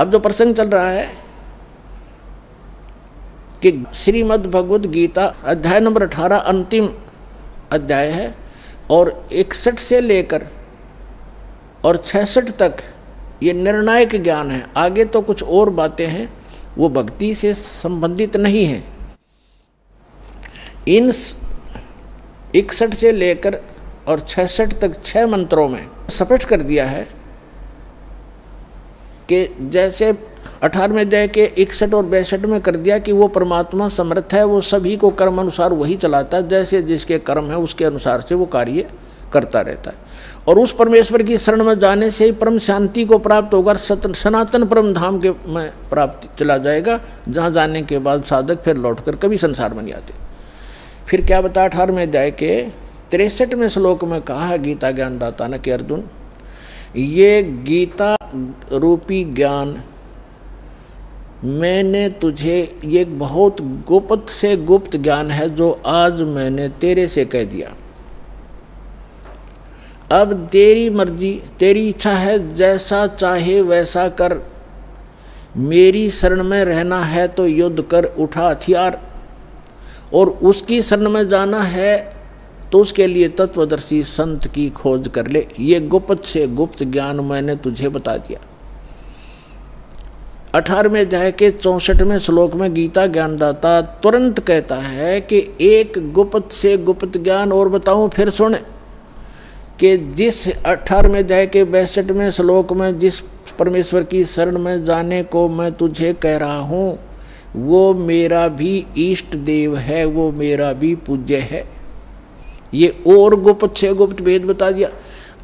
अब जो प्रसंग चल रहा है कि श्रीमद् भगवद गीता अध्याय नंबर 18 अंतिम अध्याय है और 61 से लेकर और 66 तक ये निर्णायक ज्ञान है। आगे तो कुछ और बातें हैं, वो भक्ति से संबंधित नहीं है। इन 61 से लेकर और 66 तक 6 मंत्रों में स्पष्ट कर दिया है कि जैसे 18वें अध्याय के 61 और 62 में कर दिया कि वो परमात्मा समर्थ है, वो सभी को कर्म अनुसार वही चलाता है, जैसे जिसके कर्म है उसके अनुसार से वो कार्य करता रहता है। और उस परमेश्वर की शरण में जाने से ही परम शांति को प्राप्त होकर सनातन परम धाम के में प्राप्त चला जाएगा, जहाँ जाने के बाद साधक फिर लौटकर कभी संसार में नहीं आते। फिर क्या बता 18वें अध्याय के 63वें श्लोक में कहा है गीता ज्ञानदाता ने कि अर्जुन, ये गीता रूपी ज्ञान मैंने तुझे, ये बहुत गुप्त से गुप्त ज्ञान है जो आज मैंने तेरे से कह दिया। अब तेरी मर्जी, तेरी इच्छा है, जैसा चाहे वैसा कर। मेरी शरण में रहना है तो युद्ध कर, उठा हथियार, और उसकी शरण में जाना है तो उसके लिए तत्वदर्शी संत की खोज कर ले। ये गुप्त से गुप्त ज्ञान मैंने तुझे बता दिया। 18वें अध्याय के 64वें श्लोक में गीता ज्ञानदाता तुरंत कहता है कि एक गुप्त से गुप्त ज्ञान और बताऊं, फिर सुन कि जिस 18वें अध्याय के 62वें श्लोक में जिस परमेश्वर की शरण में जाने को मैं तुझे कह रहा हूँ, वो मेरा भी इष्ट देव है, वो मेरा भी पूज्य है। ये और गुप्त से गुप्त भेद बता दिया।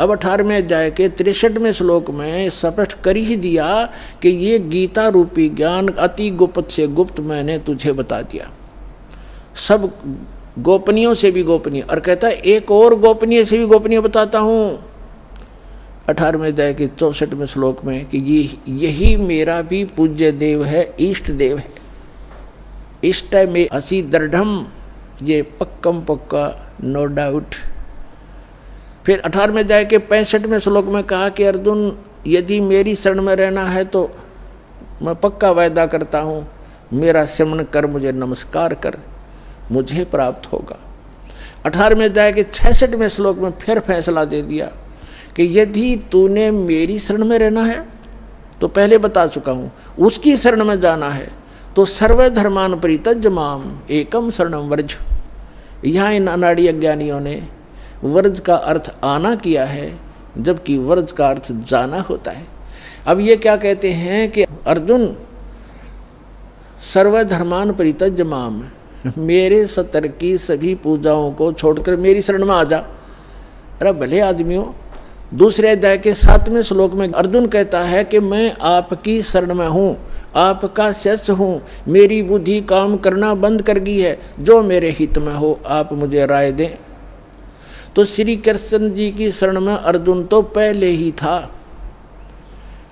अब 18वें अध्याय के 63वें श्लोक में स्पष्ट कर ही दिया कि ये गीता रूपी ज्ञान अति गुप्त से गुप्त मैंने तुझे बता दिया, सब गोपनीयों से भी गोपनीय। और कहता है एक और गोपनीय से भी गोपनीय बताता हूँ 18वें अध्याय के 64वें श्लोक में कि यही मेरा भी पूज्य देव है, इष्ट देव है। इष्ट में असी दृढ़म, ये पक्कम पक्का, नो डाउट। फिर 18वें अध्याय के 65वें श्लोक में कहा कि अर्जुन, यदि मेरी शरण में रहना है तो मैं पक्का वायदा करता हूँ, मेरा सिमरन कर, मुझे नमस्कार कर, मुझे प्राप्त होगा। 18वें अध्याय के 66वें श्लोक में फिर फैसला दे दिया कि यदि तूने मेरी शरण में रहना है तो पहले बता चुका हूँ, उसकी शरण में जाना है तो सर्वधर्मान परित्यज्य माम एकम शरणम व्रज। यहाँ इन अनाड़ी अज्ञानियों ने व्रज का अर्थ आना किया है, जबकि व्रज का अर्थ जाना होता है। अब ये क्या कहते हैं कि अर्जुन, सर्वधर्मान परित्यज्य माम, मेरे सतर की सभी पूजाओं को छोड़कर मेरी शरण में आ जा। अरे भले आदमियों, दूसरे अध्याय के 7वें श्लोक में अर्जुन कहता है कि मैं आपकी शरण में हूँ, आपका शिष्य हूँ, मेरी बुद्धि काम करना बंद कर गई है, जो मेरे हित में हो आप मुझे राय दें। तो श्री कृष्ण जी की शरण में अर्जुन तो पहले ही था।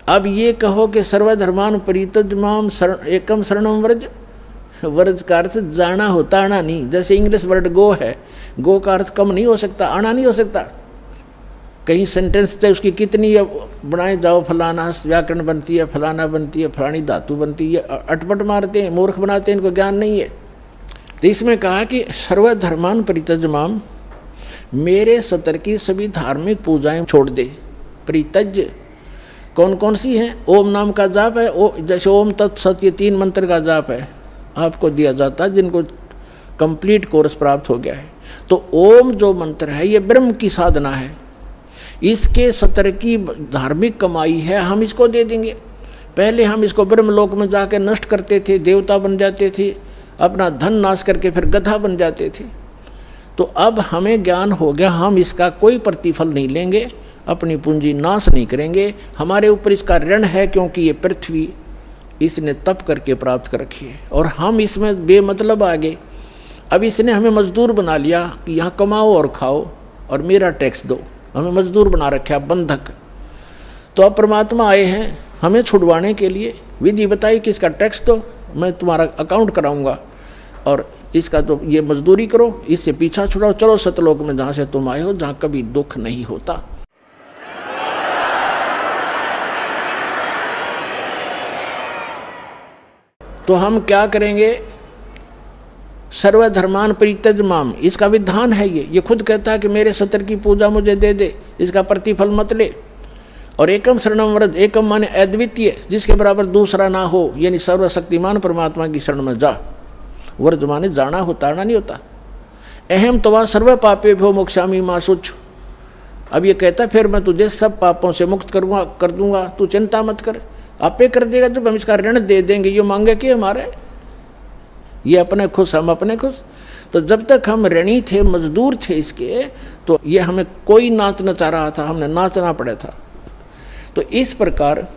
अब ये कहो कि सर्वधर्मान परित्यज्य माम एकम शरणम व्रज, व्रज का अर्थ जाना होता, आना नहीं। जैसे इंग्लिश वर्ड गो है, गो का अर्थ कम नहीं हो सकता, आना नहीं हो सकता। कहीं सेंटेंस थे उसकी कितनी बनाए जाओ, फलाना व्याकरण बनती है, फलाना बनती है, फलानी धातु बनती है, अटपट मारते हैं, मूर्ख बनाते हैं, इनको ज्ञान नहीं है। तो इसमें कहा कि सर्वधर्मान परित्यज्य माम, मेरे सतर की सभी धार्मिक पूजाएं छोड़ दे। परित्यज्य कौन कौन सी हैं? ओम नाम का जाप है, जैसे ओम तत्सत, ये 3 मंत्र का जाप है, आपको दिया जाता है जिनको कंप्लीट कोर्स प्राप्त हो गया है। तो ओम जो मंत्र है ये ब्रह्म की साधना है, इसके सतर की धार्मिक कमाई है, हम इसको दे देंगे। पहले हम इसको ब्रह्मलोक में जाकर नष्ट करते थे, देवता बन जाते थे, अपना धन नाश करके फिर गधा बन जाते थे। तो अब हमें ज्ञान हो गया, हम इसका कोई प्रतिफल नहीं लेंगे, अपनी पूंजी नाश नहीं करेंगे, हमारे ऊपर इसका ऋण है क्योंकि ये पृथ्वी इसने तप करके प्राप्त कर रखी है और हम इसमें बेमतलब आ गए। अब इसने हमें मजदूर बना लिया कि यहाँ कमाओ और खाओ और मेरा टैक्स दो, हमें मजदूर बना रखा, बंधक। तो अब परमात्मा आए हैं हमें छुड़वाने के लिए, विधि बताई कि इसका टैक्स दो, मैं तुम्हारा अकाउंट कराऊंगा और इसका तो ये मजदूरी करो, इससे पीछा छुड़ाओ, चलो सतलोक में जहाँ से तुम आए हो, जहाँ कभी दुख नहीं होता। तो हम क्या करेंगे, सर्वधर्मान परित्यज माम, इसका विधान है ये खुद कहता है कि मेरे सत्य की पूजा मुझे दे दे, इसका प्रतिफल मत ले। और एकम शरणम व्रज, एकम माने अद्वितीय, जिसके बराबर दूसरा ना हो, यानी सर्वशक्तिमान परमात्मा की शरण में जा। व्रज माने जाना हो, ताड़ना नहीं होता। अहम तवा सर्व पापे भो मोक्षामी मां शुच, अब ये कहता फिर मैं तुझे सब पापों से मुक्त कर दूंगा, तू चिंता मत कर, आपे कर देगा। जब हम इसका ऋण दे देंगे, ये मांगे कि हमारे, ये अपने खुश हम अपने खुश। तो जब तक हम ऋणी थे, मजदूर थे इसके, तो ये हमें कोई नाच नचा रहा था, हमने नाचना पड़ा था। तो इस प्रकार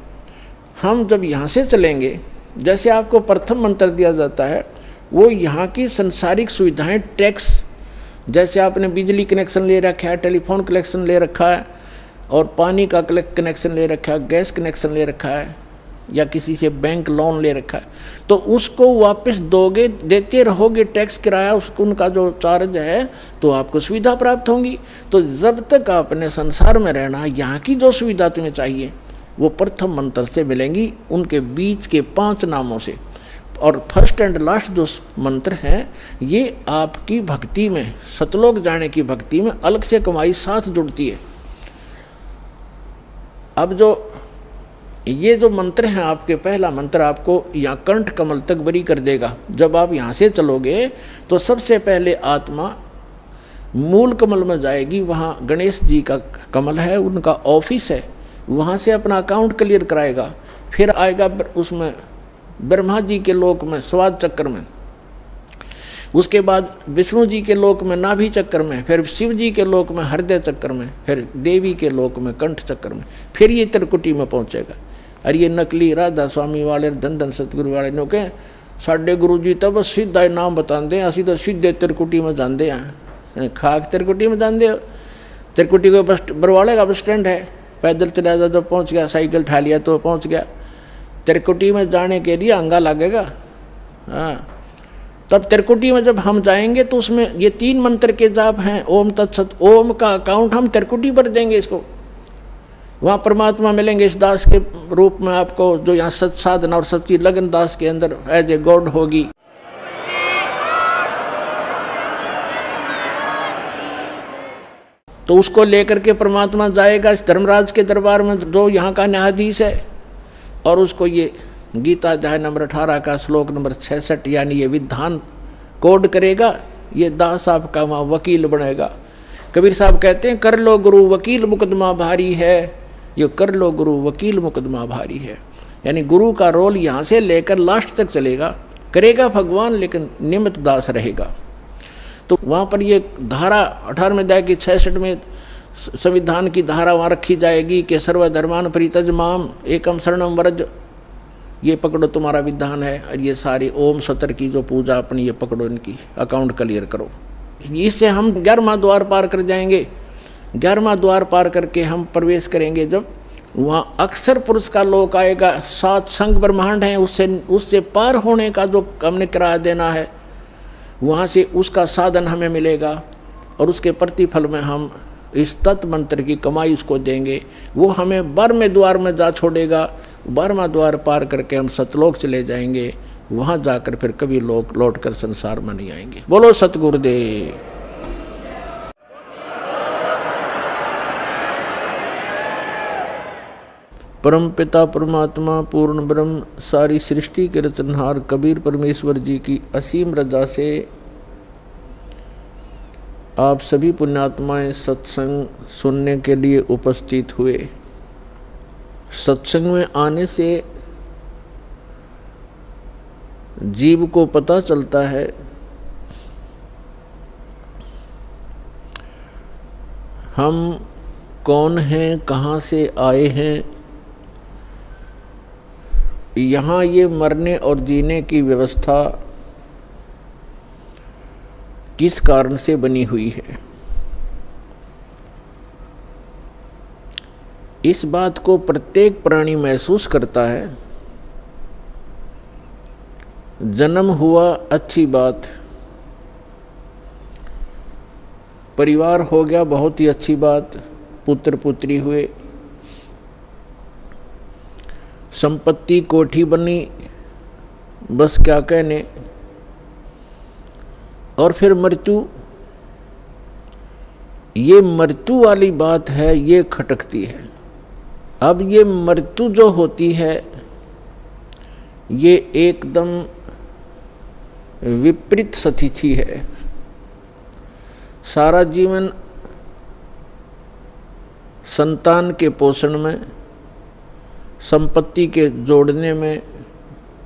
हम जब यहाँ से चलेंगे, जैसे आपको प्रथम मंत्र दिया जाता है, वो यहाँ की संसारिक सुविधाएं, टैक्स, जैसे आपने बिजली कनेक्शन ले रखा है, टेलीफोन कनेक्शन ले रखा है, और पानी का कनेक्शन ले रखा है, गैस कनेक्शन ले रखा है, या किसी से बैंक लोन ले रखा है, तो उसको वापस दोगे, देते रहोगे टैक्स किराया, उसको उनका जो चार्ज है, तो आपको सुविधा प्राप्त होंगी। तो जब तक आपने संसार में रहना, यहाँ की जो सुविधा तुम्हें चाहिए वो प्रथम मंत्र से मिलेंगी, उनके बीच के 5 नामों से। और फर्स्ट एंड लास्ट जो मंत्र हैं, ये आपकी भक्ति में, सतलोक जाने की भक्ति में अलग से कमाई साथ जुड़ती है। अब जो ये जो मंत्र हैं आपके, पहला मंत्र आपको यहाँ कंठ कमल तक बरी कर देगा। जब आप यहाँ से चलोगे तो सबसे पहले आत्मा मूल कमल में जाएगी, वहाँ गणेश जी का कमल है, उनका ऑफिस है, वहाँ से अपना अकाउंट क्लियर कराएगा। फिर आएगा उसमें ब्रह्मा जी के लोक में स्वाद चक्र में, उसके बाद विष्णु जी के लोक में नाभि चक्र में, फिर शिव जी के लोक में हृदय चक्र में, फिर देवी के लोक में कंठ चक्र में, फिर ये त्रिकुटी में पहुँचेगा। अरे ये नकली राधा स्वामी वाले, धन धन सतगुरु वाले ने कहे साढ़े गुरु जी तो बस सीधा नाम बताते, असं तो सीधे त्रिकुटी में जाते हैं। खाक त्रिकुटी में जाते हो, त्रिकुटी को बस बरवाले का बस स्टैंड है, पैदल चला जा तो पहुँच गया, साइकिल उठा लिया तो पहुँच गया। त्रिकुटी में जाने के लिए अंगा लगेगा। हाँ, तब त्रिकुटी में जब हम जाएंगे तो उसमें ये 3 मंत्र के जाप हैं, ओम तत्सत। ओम का अकाउंट हम त्रिकुटी पर देंगे इसको, वहाँ परमात्मा मिलेंगे इस दास के रूप में आपको, जो यहाँ सत साधना और सच्ची लगन दास के अंदर एज ए गॉड होगी। तो उसको लेकर के परमात्मा जाएगा इस धर्मराज के दरबार में, जो यहाँ का न्यायाधीश है, और उसको ये गीता अध्याय नंबर 18 का श्लोक नंबर 66 यानी ये विधान कोड करेगा। ये दास आपका वहाँ वकील बनेगा। कबीर साहब कहते हैं, कर लो गुरु वकील मुकदमा भारी है, ये कर लो गुरु वकील मुकदमा भारी है। यानी गुरु का रोल यहाँ से लेकर लास्ट तक चलेगा, करेगा भगवान, लेकिन निमित्त दास रहेगा। तो वहाँ पर ये धारा 18वें अध्याय की 66 में संविधान की धारा वहाँ रखी जाएगी कि सर्वधर्मान परित्यज माम एकम शरणम व्रज, ये पकड़ो तुम्हारा विधान है। और ये सारी ओम सतर की जो पूजा अपनी, ये पकड़ो, इनकी अकाउंट क्लियर करो। इससे हम 11वां द्वार पार कर जाएंगे। 11वां द्वार पार करके हम प्रवेश करेंगे, जब वहाँ अक्षर पुरुष का लोक आएगा। 7 संग ब्रह्मांड हैं, उससे पार होने का जो हमने किराया देना है, वहाँ से उसका साधन हमें मिलेगा, और उसके प्रतिफल में हम इस तत्व मंत्र की कमाई उसको देंगे। वो हमें 12वें द्वार में जा छोड़ेगा। 12वां द्वार पार करके हम सतलोक चले जाएंगे। वहाँ जाकर फिर कभी लोग लौट कर संसार में नहीं आएंगे। बोलो सतगुरुदेव। परम पिता परमात्मा पूर्ण ब्रह्म सारी सृष्टि के रचनहार कबीर परमेश्वर जी की असीम रजा से आप सभी पुण्यात्माएं सत्संग सुनने के लिए उपस्थित हुए। सत्संग में आने से जीव को पता चलता है हम कौन हैं, कहाँ से आए हैं, यहाँ ये मरने और जीने की व्यवस्था किस कारण से बनी हुई है। इस बात को प्रत्येक प्राणी महसूस करता है। जन्म हुआ अच्छी बात, परिवार हो गया बहुत ही अच्छी बात, पुत्र पुत्री हुए, संपत्ति कोठी बनी, बस क्या कहने। और फिर मृत्यु, ये मृत्यु वाली बात है, ये खटकती है। अब ये मृत्यु जो होती है ये एकदम विपरीत स्थिति है। सारा जीवन संतान के पोषण में, संपत्ति के जोड़ने में,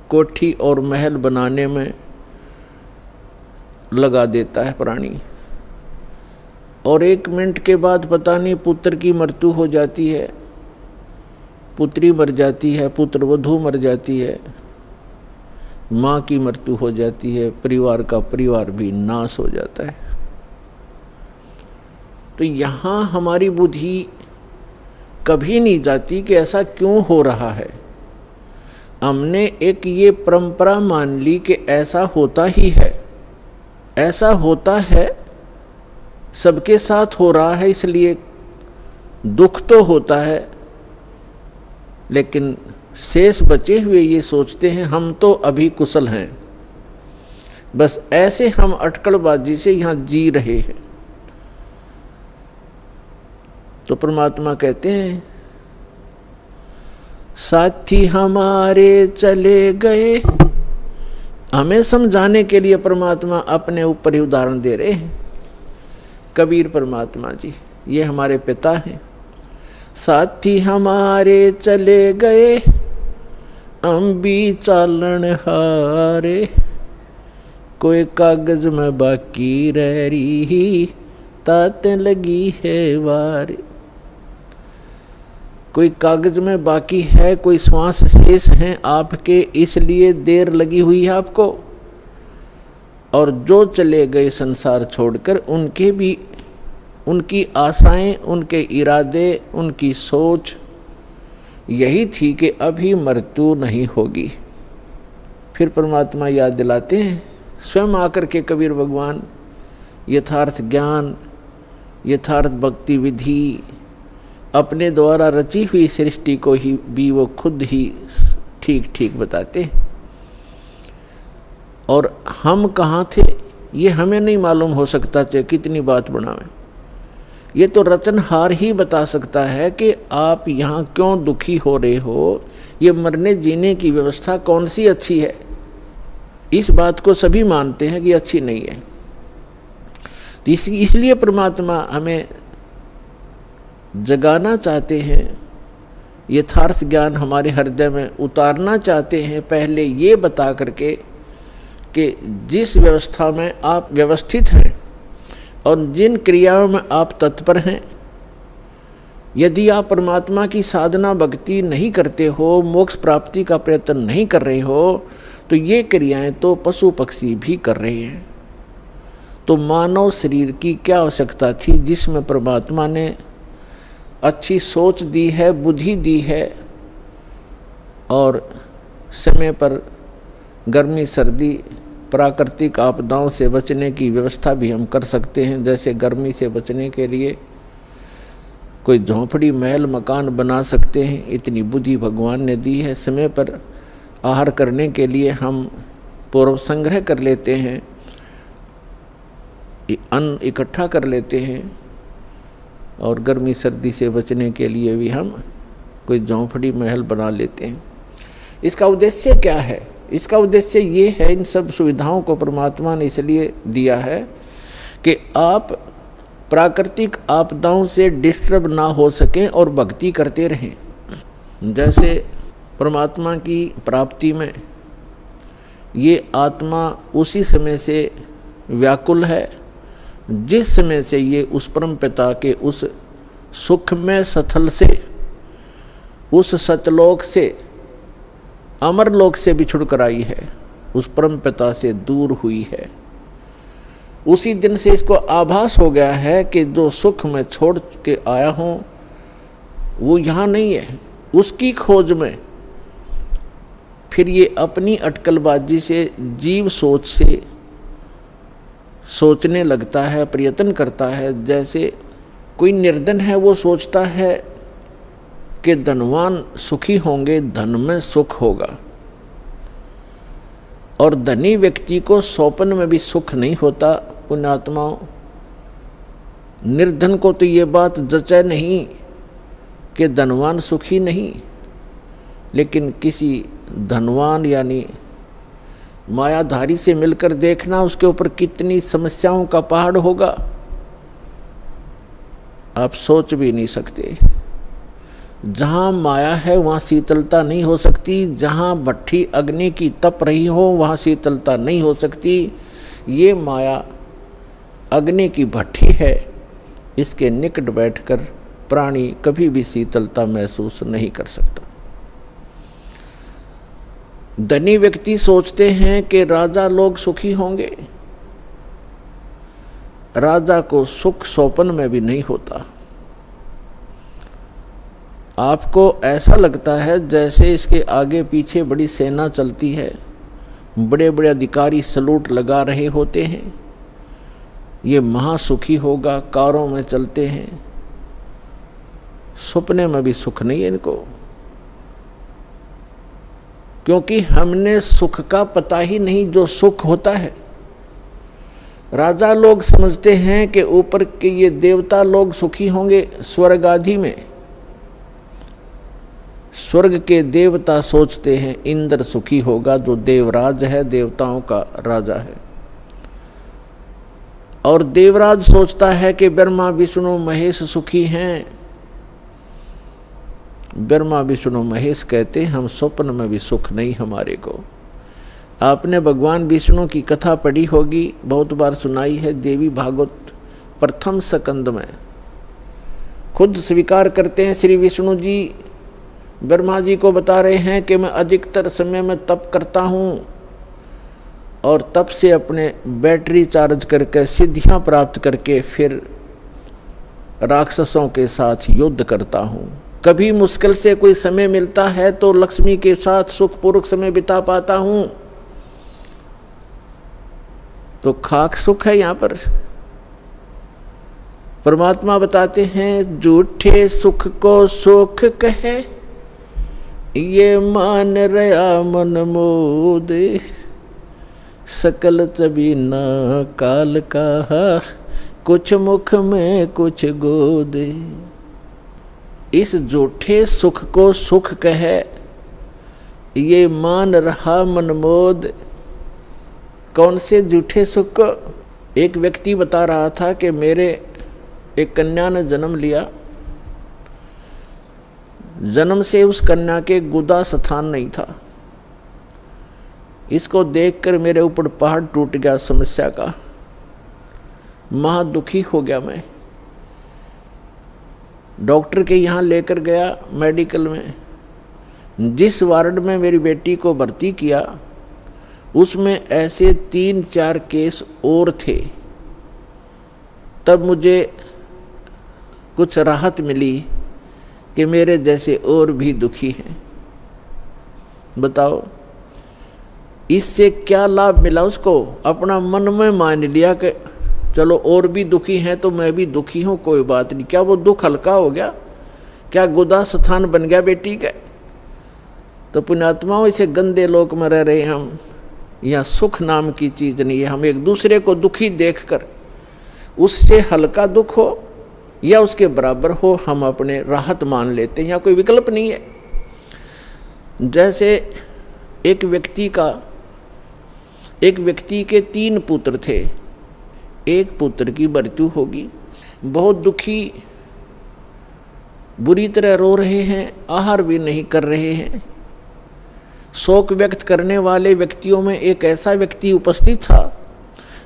कोठी और महल बनाने में लगा देता है प्राणी, और 1 मिनट के बाद पता नहीं पुत्र की मृत्यु हो जाती है, पुत्री मर जाती है, पुत्र वधू मर जाती है, माँ की मृत्यु हो जाती है, परिवार का परिवार भी नाश हो जाता है। तो यहाँ हमारी बुद्धि कभी नहीं जाती कि ऐसा क्यों हो रहा है। हमने एक ये परंपरा मान ली कि ऐसा होता ही है, ऐसा होता है, सबके साथ हो रहा है, इसलिए दुख तो होता है। लेकिन शेष बचे हुए ये सोचते हैं हम तो अभी कुशल हैं, बस ऐसे हम अटकलबाजी से यहाँ जी रहे हैं। तो परमात्मा कहते हैं साथी हमारे चले गए। हमें समझाने के लिए परमात्मा अपने ऊपर ही उदाहरण दे रहे हैं। कबीर परमात्मा जी, ये हमारे पिता हैं। साथी हमारे चले गए, हम भी चालन हारे, कोई कागज में बाकी रह रही, ताते लगी है वारे। कोई कागज में बाकी है, कोई श्वास शेष हैं आपके, इसलिए देर लगी हुई है आपको। और जो चले गए संसार छोड़कर, उनके भी, उनकी आशाएं, उनके इरादे, उनकी सोच यही थी कि अभी मृत्यु नहीं होगी। फिर परमात्मा याद दिलाते हैं, स्वयं आकर के कबीर भगवान यथार्थ ज्ञान, यथार्थ भक्ति विधि, अपने द्वारा रची हुई सृष्टि को ही भी वो खुद ही ठीक ठीक बताते। और हम कहाँ थे ये हमें नहीं मालूम हो सकता, चाहे कितनी बात बनावें। ये तो रचनहार ही बता सकता है कि आप यहाँ क्यों दुखी हो रहे हो, ये मरने जीने की व्यवस्था कौन सी अच्छी है। इस बात को सभी मानते हैं कि अच्छी नहीं है। तो इसलिए परमात्मा हमें जगाना चाहते हैं, यथार्थ ज्ञान हमारे हृदय में उतारना चाहते हैं, पहले ये बता करके कि जिस व्यवस्था में आप व्यवस्थित हैं और जिन क्रियाओं में आप तत्पर हैं, यदि आप परमात्मा की साधना भक्ति नहीं करते हो, मोक्ष प्राप्ति का प्रयत्न नहीं कर रहे हो, तो ये क्रियाएं तो पशु पक्षी भी कर रहे हैं। तो मानव शरीर की क्या आवश्यकता थी, जिसमें परमात्मा ने अच्छी सोच दी है, बुद्धि दी है, और समय पर गर्मी सर्दी प्राकृतिक आपदाओं से बचने की व्यवस्था भी हम कर सकते हैं। जैसे गर्मी से बचने के लिए कोई झोंपड़ी महल मकान बना सकते हैं, इतनी बुद्धि भगवान ने दी है। समय पर आहार करने के लिए हम पूर्व संग्रह कर लेते हैं, अन्न इकट्ठा कर लेते हैं, और गर्मी सर्दी से बचने के लिए भी हम कोई झोंपड़ी महल बना लेते हैं। इसका उद्देश्य क्या है? इसका उद्देश्य ये है, इन सब सुविधाओं को परमात्मा ने इसलिए दिया है कि आप प्राकृतिक आपदाओं से डिस्टर्ब ना हो सकें और भक्ति करते रहें। जैसे परमात्मा की प्राप्ति में ये आत्मा उसी समय से व्याकुल है जिस समय से ये उस परम पिता के उस सुखमय स्थल से, उस सतलोक से, अमरलोक से बिछुड़ कर आई है, उस परम पिता से दूर हुई है। उसी दिन से इसको आभास हो गया है कि जो सुख मैं छोड़ के आया हूँ वो यहाँ नहीं है। उसकी खोज में फिर ये अपनी अटकलबाजी से, जीव सोच से सोचने लगता है, प्रयत्न करता है। जैसे कोई निर्धन है, वो सोचता है कि धनवान सुखी होंगे, धन में सुख होगा। और धनी व्यक्ति को स्वप्न में भी सुख नहीं होता। पुण्यात्माओं, निर्धन को तो ये बात जचे नहीं कि धनवान सुखी नहीं, लेकिन किसी धनवान यानी मायाधारी से मिलकर देखना उसके ऊपर कितनी समस्याओं का पहाड़ होगा, आप सोच भी नहीं सकते। जहाँ माया है वहाँ शीतलता नहीं हो सकती, जहाँ भट्ठी अग्नि की तप रही हो वहाँ शीतलता नहीं हो सकती। ये माया अग्नि की भट्ठी है, इसके निकट बैठकर प्राणी कभी भी शीतलता महसूस नहीं कर सकता। धनी व्यक्ति सोचते हैं कि राजा लोग सुखी होंगे, राजा को सुख स्वप्न में भी नहीं होता। आपको ऐसा लगता है जैसे इसके आगे पीछे बड़ी सेना चलती है, बड़े बड़े अधिकारी सलूट लगा रहे होते हैं, ये महासुखी होगा, कारों में चलते हैं। सपने में भी सुख नहीं है इनको, क्योंकि हमने सुख का पता ही नहीं जो सुख होता है। राजा लोग समझते हैं कि ऊपर के ये देवता लोग सुखी होंगे स्वर्ग आदि में। स्वर्ग के देवता सोचते हैं इंद्र सुखी होगा जो देवराज है, देवताओं का राजा है। और देवराज सोचता है कि ब्रह्मा विष्णु महेश सुखी हैं। ब्रह्मा विष्णु महेश कहते हम स्वप्न में भी सुख नहीं हमारे को। आपने भगवान विष्णु की कथा पढ़ी होगी, बहुत बार सुनाई है, देवी भागवत प्रथम स्कंद में। खुद स्वीकार करते हैं श्री विष्णु जी, ब्रह्मा जी को बता रहे हैं कि मैं अधिकतर समय में तप करता हूँ और तप से अपने बैटरी चार्ज करके सिद्धियाँ प्राप्त करके फिर राक्षसों के साथ युद्ध करता हूँ। कभी मुश्किल से कोई समय मिलता है तो लक्ष्मी के साथ सुखपूर्वक समय बिता पाता हूँ। तो खाक सुख है यहाँ पर। परमात्मा बताते हैं झूठे सुख को सुख कहे, ये मान रया मन मोद, सकल चबी न काल का, कुछ मुख में कुछ गोद। इस झूठे सुख को सुख कहे, ये मान रहा मन मोद। कौन से झूठे सुख को? एक व्यक्ति बता रहा था कि मेरे एक कन्या ने जन्म लिया, जन्म से उस कन्या के गुदा स्थान नहीं था। इसको देखकर मेरे ऊपर पहाड़ टूट गया समस्या का, महा दुखी हो गया मैं। डॉक्टर के यहाँ लेकर गया मेडिकल में। जिस वार्ड में मेरी बेटी को भर्ती किया उसमें ऐसे 3-4 केस और थे। तब मुझे कुछ राहत मिली कि मेरे जैसे और भी दुखी हैं। बताओ इससे क्या लाभ मिला उसको? अपना मन में मान लिया कि चलो और भी दुखी हैं तो मैं भी दुखी हूँ, कोई बात नहीं। क्या वो दुख हल्का हो गया? क्या गुदा स्थान बन गया बेटी का? तो पुण्यात्माओं, इसे गंदे लोक में रह रहे हम, यहाँ सुख नाम की चीज नहीं है। हम एक दूसरे को दुखी देखकर उससे हल्का दुख हो या उसके बराबर हो, हम अपने राहत मान लेते हैं। यहाँ कोई विकल्प नहीं है। जैसे एक व्यक्ति के 3 पुत्र थे, एक पुत्र की मृत्यु होगी, बहुत दुखी, बुरी तरह रो रहे हैं, आहार भी नहीं कर रहे हैं। शोक व्यक्त करने वाले व्यक्तियों में एक ऐसा व्यक्ति उपस्थित था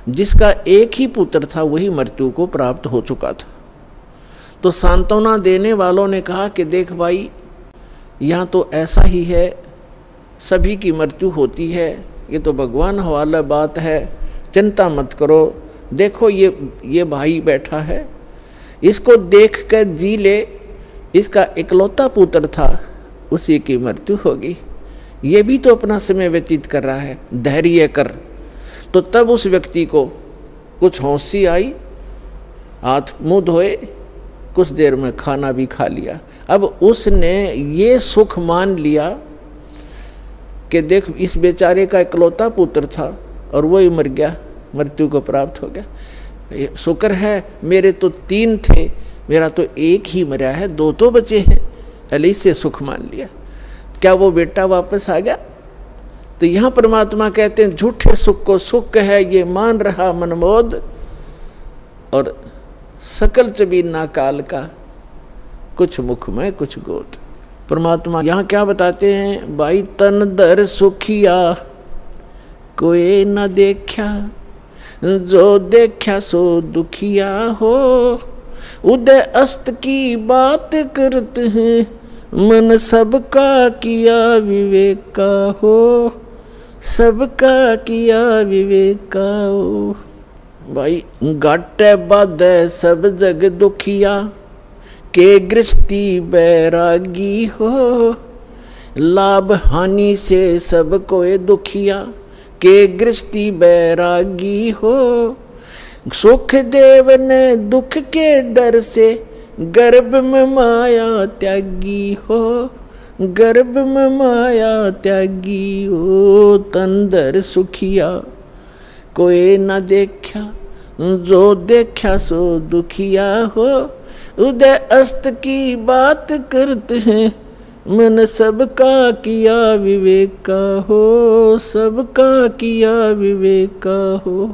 जिसका एक ही पुत्र था, वही मृत्यु को प्राप्त हो चुका था। तो सांत्वना देने वालों ने कहा कि देख भाई, यहाँ तो ऐसा ही है, सभी की मृत्यु होती है, ये तो भगवान हवाला बात है, चिंता मत करो। देखो ये भाई बैठा है, इसको देख कर जी ले, इसका इकलौता पुत्र था, उसी की मृत्यु होगी, ये भी तो अपना समय व्यतीत कर रहा है, धैर्य कर। तो तब उस व्यक्ति को कुछ हौंसी आई, हाथ मुंह धोए, कुछ देर में खाना भी खा लिया। अब उसने ये सुख मान लिया कि देख इस बेचारे का इकलौता पुत्र था और वो ही मर गया, मृत्यु को प्राप्त हो गया। शुक्र है मेरे तो 3 थे, मेरा तो एक ही मरा है, 2 तो बचे हैं, अली से सुख मान लिया। क्या वो बेटा वापस आ गया? तो यहाँ परमात्मा कहते हैं झूठे सुख को सुख है ये मान रहा मनमोद, और सकल चबीना काल का कुछ मुख में कुछ गोद। परमात्मा यहाँ क्या बताते हैं, भाई तन दर सुखिया कोई न देखा, जो देखा सो दुखिया हो, उदय अस्त की बात करते हैं, मन सबका किया विवेक का हो, सबका किया विवेक का हो। भाई घाटे बाधे सब जग दुखिया, के गृहस्थी बैरागी हो, लाभ हानि से सब कोई दुखिया, के गृहस्थी बैरागी हो, सुख देव ने दुख के डर से, गर्भ में माया त्यागी हो, गर्भ में माया त्यागी हो, तंदर सुखिया कोई न देखा, जो देखा सो दुखिया हो, उदय अस्त की बात करते हैं, मन सबका किया विवेक का हो, सबका किया विवेक का हो।